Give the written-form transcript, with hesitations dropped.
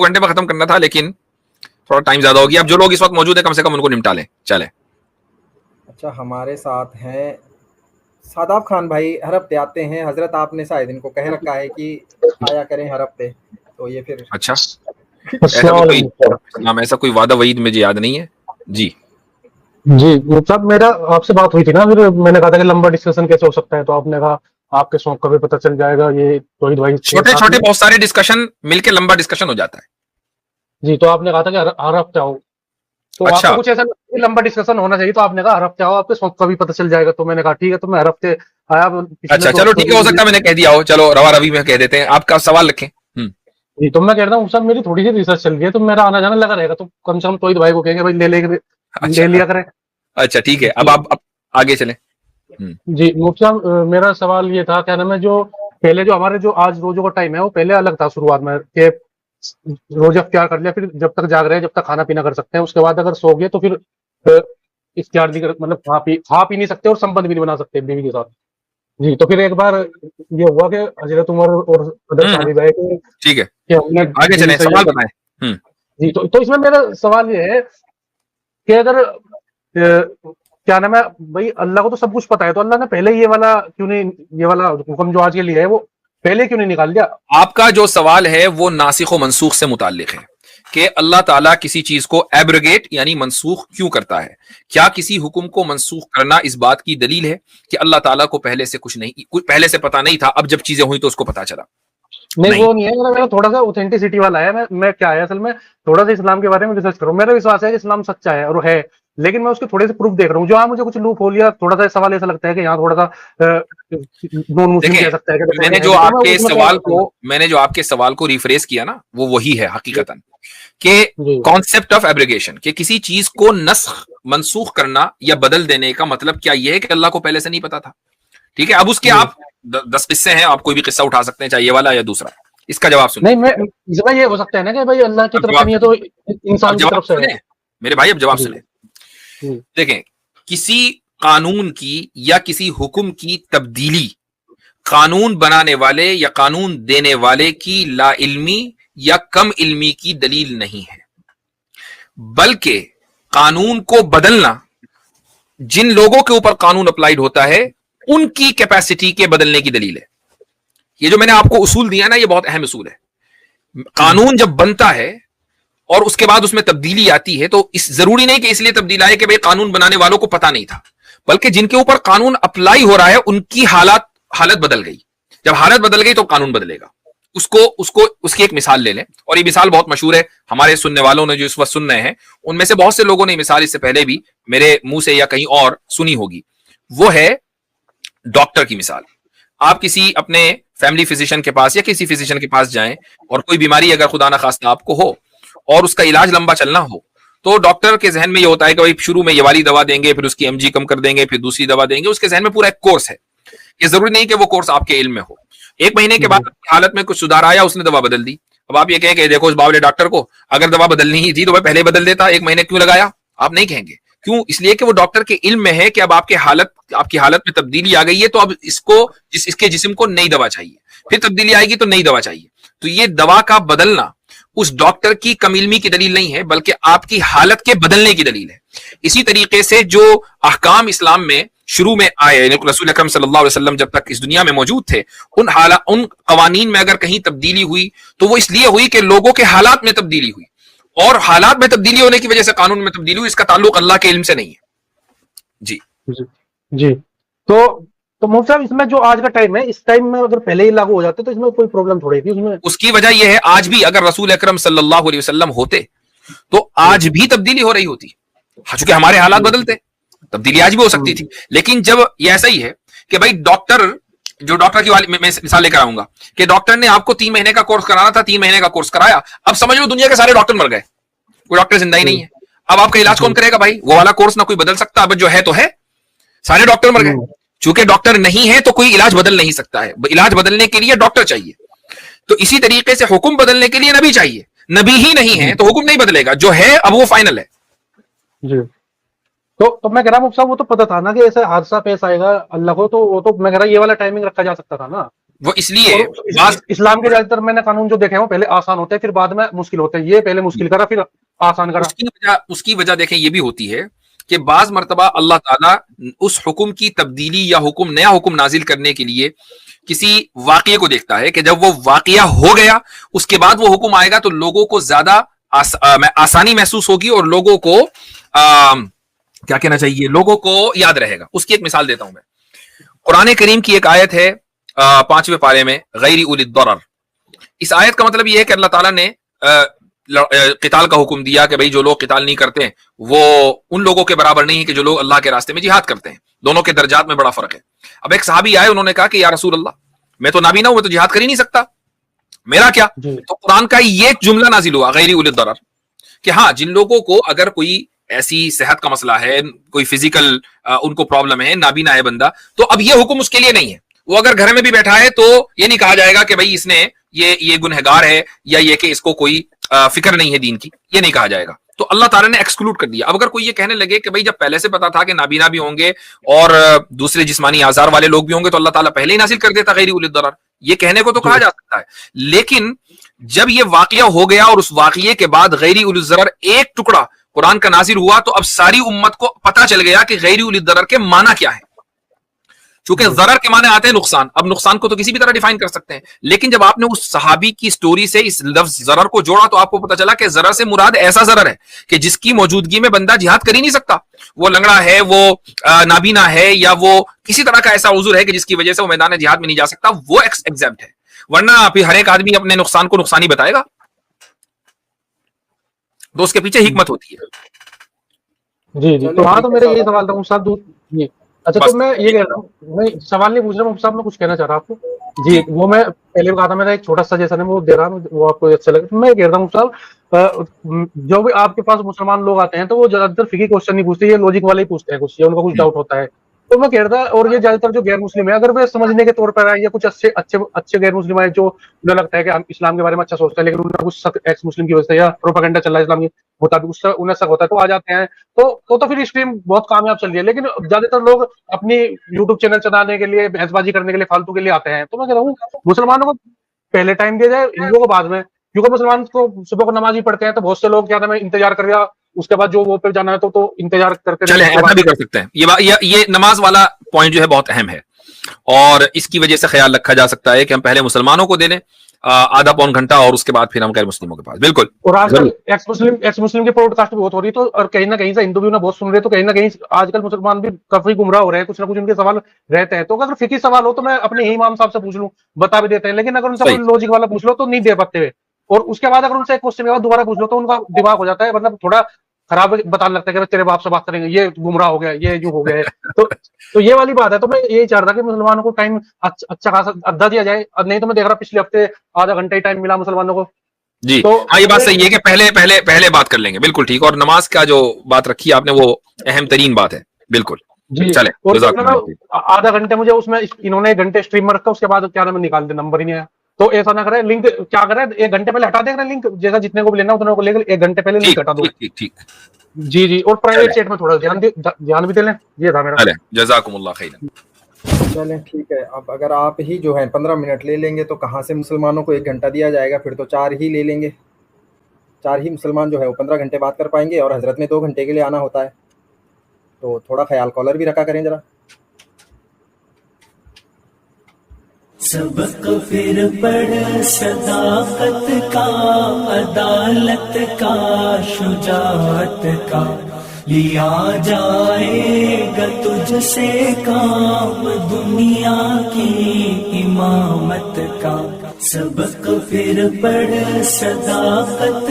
2 घंटे में खत्म करना था, लेकिन थोड़ा टाइम ज्यादा हो गया. अब जो लोग इस वक्त मौजूद है कम से कम उनको निपटा लें. चले. अच्छा, हमारे साथ हैं सादाब खान भाई. हर हफ्ते आते हैं हजरत, आपने शायद इनको कह रखा है कि आया करें हर हफ्ते, तो ये फिर. अच्छा, ऐसा कोई वादा वईद मुझे याद नहीं है जी. जी साहब, मेरा आपसे बात हुई थी ना, फिर मैंने कहा था कि लंबा डिस्कशन कैसे हो सकता है, तो आपने कहा आपके शौक का भी पता चल जाएगा. ये तौहीद भाई छोटे छोटे बहुत सारे डिस्कशन मिलके लंबा डिस्कशन हो जाता है जी. तो आपने कहा था कि हर हफ्ते आओ, तो अच्छा. आपको कुछ ऐसा लंबा डिस्कशन होना चाहिए, तो आपने कहा हर हफ्ते आओ, आपके शौक का भी पता चल जाएगा. तो मैंने कहा ठीक है, तो मैं हर हफ्ते आया. अच्छा चलो ठीक है, हो सकता है मैंने कह दिया हो. चलो रवा रवि में कह देते हैं. आपका सवाल रखें. जी, तो मैं कह रहा हूँ साहब, मेरी थोड़ी सी रिसर्च चल रही है, तो मेरा आना जाना लगा रहेगा, तो कम से कम तौहीद भाई को कहेंगे भाई ले लिया करें. अच्छा ठीक है, अब आप आगे चलें. जी मुफ्ती साहब, मेरा सवाल ये था, क्या नाम है, जो पहले जो हमारे जो आज रोजों का टाइम है वो पहले अलग था शुरुआत में, कि रोजा इख्तियार कर लिया, फिर जब तक जाग रहे हैं, जब तक खाना पीना कर सकते हैं, उसके बाद अगर सो गए तो फिर इख्तियार नहीं कर, मतलब खा पी नहीं सकते और संबंध भी नहीं बना सकते बीवी के साथ. जी, तो फिर एक बार ये हुआ कि हजरत उमर और हजरत अली भाई को, ठीक है, कि हमने आगे चलें, सवाल बताएं. जी, तो इसमें मेरा सवाल ये है कि अगर क्या नाम है भाई, अल्लाह को तो सब कुछ पता है, तो अल्लाह ने पहले ये वाला क्यों नहीं, ये वाला हुक्म जो आज के लिए है वो पहले क्यों नहीं निकाल दिया? आपका जो सवाल है वो नासिख व मनसूख से मुताल्लिक है कि अल्लाह ताला किसी चीज को एब्रोगेट यानी मनसूख क्यों करता है. क्या किसी हुक्म को मनसूख करना इस बात की दलील है कि अल्लाह ताला को पहले से पहले से पता नहीं था, अब जब चीजें हुई तो उसको पता चला? नहीं, वो नहीं है. मेरा थोड़ा सा ऑथेंटिसिटी वाला है. मैं क्या है असल में, थोड़ा सा इस्लाम के बारे में रिसर्च करूँ. मेरा विश्वास है कि इस्लाम सच्चा है और है, लेकिन मैं उसके थोड़े से प्रूफ देख रहा हूँ. जो मुझे कुछ लूप हो लिया, थोड़ा सा सवाल ऐसा लगता है कि यहाँ थोड़ा सा नॉन मुस्लिम कह सकता है कि मैंने जो आपके सवाल को रिफ्रेश किया ना, वो वही है हकीकतन, कि कॉन्सेप्ट ऑफ एब्रिगेशन, कि किसी चीज को नस्ख मनसूख करना या बदल देने का मतलब क्या ये है कि अल्लाह को पहले से नहीं पता था. ठीक है, अब उसके आप 10 किस्से हैं, आप कोई भी किस्सा उठा सकते हैं, चाहे ये वाला या दूसरा. इसका जवाब सुनिए. नहीं, इसमें ये हो सकता है ना कि भाई अल्लाह की तरफ से नहीं है तो इंसान की तरफ से है. मेरे भाई अब जवाब सुने. देखें, किसी कानून की या किसी हुक्म की तब्दीली कानून बनाने वाले या कानून देने वाले की ला इल्मी या कम इल्मी की दलील नहीं है, बल्कि कानून को बदलना जिन लोगों के ऊपर कानून अप्लाइड होता है उनकी कैपेसिटी के बदलने की दलील है. ये जो मैंने आपको उसूल दिया ना, ये बहुत अहम उसूल है. कानून जब बनता है और उसके बाद उसमें तब्दीली आती है, तो इस जरूरी नहीं कि इसलिए तब्दील आए कि भाई कानून बनाने वालों को पता नहीं था, बल्कि जिनके ऊपर कानून अप्लाई हो रहा है उनकी हालत बदल गई. जब हालत बदल गई तो कानून बदलेगा. उसकी एक मिसाल ले लें, और ये मिसाल बहुत मशहूर है. हमारे सुनने वालों ने जो इस वक्त सुन रहे हैं उनमें से बहुत से लोगों ने मिसाल इससे पहले भी मेरे मुंह से या कहीं और सुनी होगी. वो है डॉक्टर की मिसाल. आप किसी अपने फैमिली फिजिशियन के पास या किसी फिजिशियन के पास जाएं और कोई बीमारी अगर खुदा ना खास्ता आपको हो और उसका इलाज लंबा चलना हो, तो डॉक्टर के जहन में ये होता है कि भाई शुरू में ये वाली दवा देंगे, फिर उसकी एमजी कम कर देंगे, फिर दूसरी दवा देंगे. उसके जहन में पूरा एक कोर्स है. ये जरूरी नहीं कि वो कोर्स आपके इल्म में हो. 1 महीने के बाद हालत में कुछ सुधार आया, उसने दवा बदल दी. अब आप ये कहें कि देखो इस बावले डॉक्टर को अगर दवा बदलनी ही थी तो वह पहले बदल देता, 1 महीने क्यों लगाया? आप नहीं कहेंगे. क्यों? इसलिए कि वो डॉक्टर के इल्म में है कि अब आपकी हालत में तब्दीली आ गई है, तो अब इसके जिस्म को नई दवा चाहिए, फिर तब्दीली आएगी तो नई दवा चाहिए. तो ये दवा का बदलना उस डॉक्टर की कम इल्मी की दलील नहीं है, बल्कि आपकी हालत के बदलने की दलील है. इसी तरीके से जो अहकाम इस्लाम में शुरू में आए, रसूल अकरम सल्लल्लाहु अलैहि वसल्लम जब तक इस दुनिया में मौजूद थे, उन कवानीन में अगर कहीं तब्दीली हुई तो वो इसलिए हुई कि लोगों के हालात में तब्दीली हुई, और हालात में तब्दीली होने की वजह से कानून में तब्दीली हुई. इसका ताल्लुक अल्लाह के इल्म से नहीं है. जी. तो मुफ्ती साहब, इसमें जो आज का टाइम है, इस टाइम में अगर पहले ही लागू हो जाते तो इसमें कोई प्रॉब्लम थोड़ी थी उसमें. उसकी वजह यह है, आज भी अगर रसूल अकरम सल्लल्लाहु अलैहि वसल्लम होते तो आज भी तब्दीली हो रही होती. चूंकि हमारे हालात बदलते, तब्दीली आज भी हो सकती थी. लेकिन जब ये ऐसा ही है कि भाई डॉक्टर की वाली मैं मिसाल लेकर आऊंगा कि डॉक्टर ने आपको 3 महीने का कोर्स कराना था, 3 महीने का कोर्स कराया. अब समझ लो दुनिया के सारे डॉक्टर मर गए, कोई डॉक्टर जिंदा ही नहीं है. अब आपका इलाज कौन करेगा भाई? वो वाला कोर्स ना कोई बदल सकता, अब जो है तो है. सारे डॉक्टर मर गए. चूंकि डॉक्टर नहीं है तो कोई इलाज बदल नहीं सकता है. इलाज बदलने के लिए डॉक्टर चाहिए. तो इसी तरीके से हुक्म बदलने के लिए नबी चाहिए. नबी ही नहीं है तो हुक्म नहीं बदलेगा. जो है अब वो फाइनल है. जी. तो मैं कह रहा हूँ वो तो पता था ना कि ऐसा हादसा पेश आएगा अल्लाह को, तो वो तो मैं कह रहा ये वाला टाइमिंग रखा जा सकता था ना. وہ اس لیے اسلام کے زیادہ تر میں نے قانون جو دیکھے ہیں وہ پہلے آسان ہوتے ہیں پھر بعد میں مشکل ہوتے ہیں. یہ پہلے مشکل کرا پھر آسان کرا. اس کی وجہ دیکھیں یہ بھی ہوتی ہے کہ بعض مرتبہ اللہ تعالیٰ اس حکم کی تبدیلی یا نیا حکم نازل کرنے کے لیے کسی واقعے کو دیکھتا ہے کہ جب وہ واقعہ ہو گیا اس کے بعد وہ حکم آئے گا تو لوگوں کو زیادہ آسانی محسوس ہوگی اور لوگوں کو کیا کہنا چاہیے, لوگوں کو یاد رہے گا. اس کی ایک مثال دیتا ہوں میں. قرآن کریم کی ایک آیت ہے 5ویں پارے میں, غیر اولی الضرر. اس آیت کا مطلب یہ ہے کہ اللہ تعالیٰ نے قتال کا حکم دیا کہ بھئی جو لوگ قتال نہیں کرتے وہ ان لوگوں کے برابر نہیں ہے کہ جو لوگ اللہ کے راستے میں جہاد کرتے ہیں. دونوں کے درجات میں بڑا فرق ہے. اب ایک صحابی آئے, انہوں نے کہا کہ یا رسول اللہ میں تو نابینا ہوں, میں تو جہاد کر ہی نہیں سکتا, میرا کیا؟ تو قرآن کا یہ جملہ نازل ہوا غیر اولی الضرر کہ ہاں جن لوگوں کو اگر کوئی ایسی صحت کا مسئلہ ہے, کوئی فزیکل ان کو پرابلم ہے, نابینا ہے بندہ, تو اب یہ حکم اس کے لیے نہیں ہے. وہ اگر گھر میں بھی بیٹھا ہے تو یہ نہیں کہا جائے گا کہ بھئی اس نے یہ گنہگار ہے یا یہ کہ اس کو کوئی فکر نہیں ہے دین کی, یہ نہیں کہا جائے گا. تو اللہ تعالیٰ نے ایکسکلوڈ کر دیا. اب اگر کوئی یہ کہنے لگے کہ بھئی جب پہلے سے پتا تھا کہ نابینا بھی ہوں گے اور دوسرے جسمانی آزار والے لوگ بھی ہوں گے تو اللہ تعالیٰ پہلے ہی نازل کر دیتا غیر اولی الضرر, یہ کہنے کو تو کہا جا سکتا ہے. لیکن جب یہ واقعہ ہو گیا اور اس واقعے کے بعد غیر اولی الضرر ایک ٹکڑا قرآن کا نازل ہوا تو اب ساری امت کو پتا چل گیا کہ غیر اولی الضرر کے معنی کیا ہے. چونکہ ضرر کے معنی آتے ہیں نقصان, اب نقصان کو تو کسی بھی طرح ڈیفائن کر سکتے ہیں, لیکن جب آپ نے اس صحابی کی سٹوری سے اس لفظ ضرر کو جوڑا تو آپ کو پتا چلا کہ ضرر سے مراد ایسا ضرر ہے کہ جس کی موجودگی میں بندہ جہاد کر ہی نہیں سکتا. وہ لنگڑا ہے, وہ نابینا ہے, یا وہ کسی طرح کا ایسا عذر ہے کہ جس کی وجہ سے وہ میدان جہاد میں نہیں جا سکتا, وہ ایگزمپٹ ہے. ورنہ پھر ہر ایک آدمی اپنے نقصان کو نقصان ہی بتائے گا, تو اس کے پیچھے حکمت ہوتی ہے. جی جی, تو ہاں تو میرا یہ سوال تھا صاحب. جی اچھا, تو میں یہ کہہ رہا ہوں, میں سوال نہیں پوچھ رہا ہوں صاحب, میں کچھ کہنا چاہ رہا ہوں آپ کو. جی وہ میں پہلے بھی کہا تھا, میرا ایک چھوٹا سجیشن ہے وہ دے رہا ہوں, وہ آپ کو اچھا لگے. میں کہہ رہا ہوں صاحب, جو بھی آپ کے پاس مسلمان لوگ آتے ہیں تو وہ زیادہ تر فقہی کوشچن نہیں پوچھتے, یہ لوجک والے ہی پوچھتے ہیں کچھ, یا ان کا کچھ ڈاؤٹ ہوتا ہے. تو میں کہہ رہا تھا, اور یہ زیادہ تر جو غیر مسلم ہے اگر وہ سمجھنے کے طور پر آئے, یا کچھ اچھے غیر مسلم آئے جو انہیں لگتا ہے کہ ہم اسلام کے بارے میں اچھا سوچتے ہیں لیکن انہیں کچھ ایکس مسلم کی وجہ سے یا پروپیگنڈا چل رہا ہے اسلام کے مطابق, اس سے انہیں شک ہوتا ہے تو آ جاتے ہیں, تو پھر اسٹریم بہت کامیاب چل رہی ہے. لیکن زیادہ تر لوگ اپنی یوٹیوب چینل چلانے کے لیے, بحث بازی کرنے کے لیے, فالتو کے لیے آتے ہیں. تو میں کہہ رہا ہوں مسلمانوں کو پہلے ٹائم دیا جائے, ہندوؤں کو بعد میں, کیونکہ مسلمان کو صبح کو نماز ہی پڑھتے ہیں, تو بہت سے لوگ کیا تھا انتظار کر رہا, اس کے بعد جو وہ پہ جانا ہے تو انتظار کرتے چلیں ایسا بھی کر سکتے ہیں. یہ نماز والا پوائنٹ جو ہے بہت اہم ہے, اور اس کی وجہ سے خیال رکھا جا سکتا ہے کہ ہم پہلے مسلمانوں کو دے دیں آدھا پون گھنٹہ, اور اس کے بعد پھر ہم غیر مسلموں کے پاس. بالکل. اور آج کل ایکس مسلم کی پوڈ کاسٹ بہت ہو رہی ہے, تو اور کہیں نہ کہیں سے ہندو بھی انہیں بہت سن رہے ہیں, تو کہیں نہ کہیں آج کل مسلمان بھی کافی گمراہ ہو رہے ہیں, کچھ نہ کچھ ان کے سوال رہتے ہیں. تو اگر فقہی سوال ہو تو میں اپنے ہی امام صاحب سے پوچھ لوں, بتا بھی دیتے ہیں, لیکن اگر ان سے کوئی لوجک والا پوچھ لو تو نہیں دے پاتے ہوئے, اور اس کے بعد اگر ان سے ایک کوشچن کے بعد دوبارہ پوچھ لو تو ان کا دماغ ہو جاتا ہے, مطلب تھوڑا خراب بتانے لگتا ہے کہ تیرے باپ سے بات کریں گے, یہ گمراہ ہو گیا, یہ یوں ہو گیا ہے. تو یہ والی بات ہے. تو میں یہی چاہ رہا تھا کہ مسلمانوں کو ٹائم اچھا خاصا ادھا دیا جائے, نہیں تو میں دیکھ رہا پچھلے ہفتے آدھا گھنٹہ ہی ٹائم ملا مسلمانوں کو. جی ہاں, یہ بات صحیح ہے کہ پہلے بات کر لیں گے. بالکل ٹھیک. اور نماز کا جو بات رکھی آپ نے وہ اہم ترین بات ہے. بالکل جی, چلیں آدھا گھنٹے مجھے اس میں انہوں نے 1 گھنٹے اسٹریم میں رکھا, اس کے بعد کیا نام نکال دے, نمبر ہی نہیں آیا. تو ایسا نہ کرے, لنک کیا کرے 1 گھنٹے پہلے ہٹا دے گا لنک, جیسا جتنے کو بھی لینا اتنے کو لے کر 1 گھنٹے پہلے لنک ہٹا دو. ٹھیک. جی جی, اور پرائیویٹ چیٹ میں تھوڑا دھیان بھی دے لیں. یہ تھا میرا. جزاکم اللہ خیر. چلیں ٹھیک ہے. اب اگر آپ ہی جو ہے 15 منٹ لے لیں گے تو کہاں سے مسلمانوں کو 1 گھنٹہ دیا جائے گا, پھر تو 4 ہی لے لیں گے. 4 ہی مسلمان جو ہے وہ 15 گھنٹے بات کر پائیں گے, اور حضرت میں 2 گھنٹے کے لیے آنا ہوتا ہے, تو تھوڑا خیال کالر بھی رکھا کریں ذرا. سبق پھر پڑھ صداقت کا, عدالت کا, شجاعت کا, لیا جائے گا تجھ سے کام دنیا کی امامت کا. سبق پھر پڑھ صداقت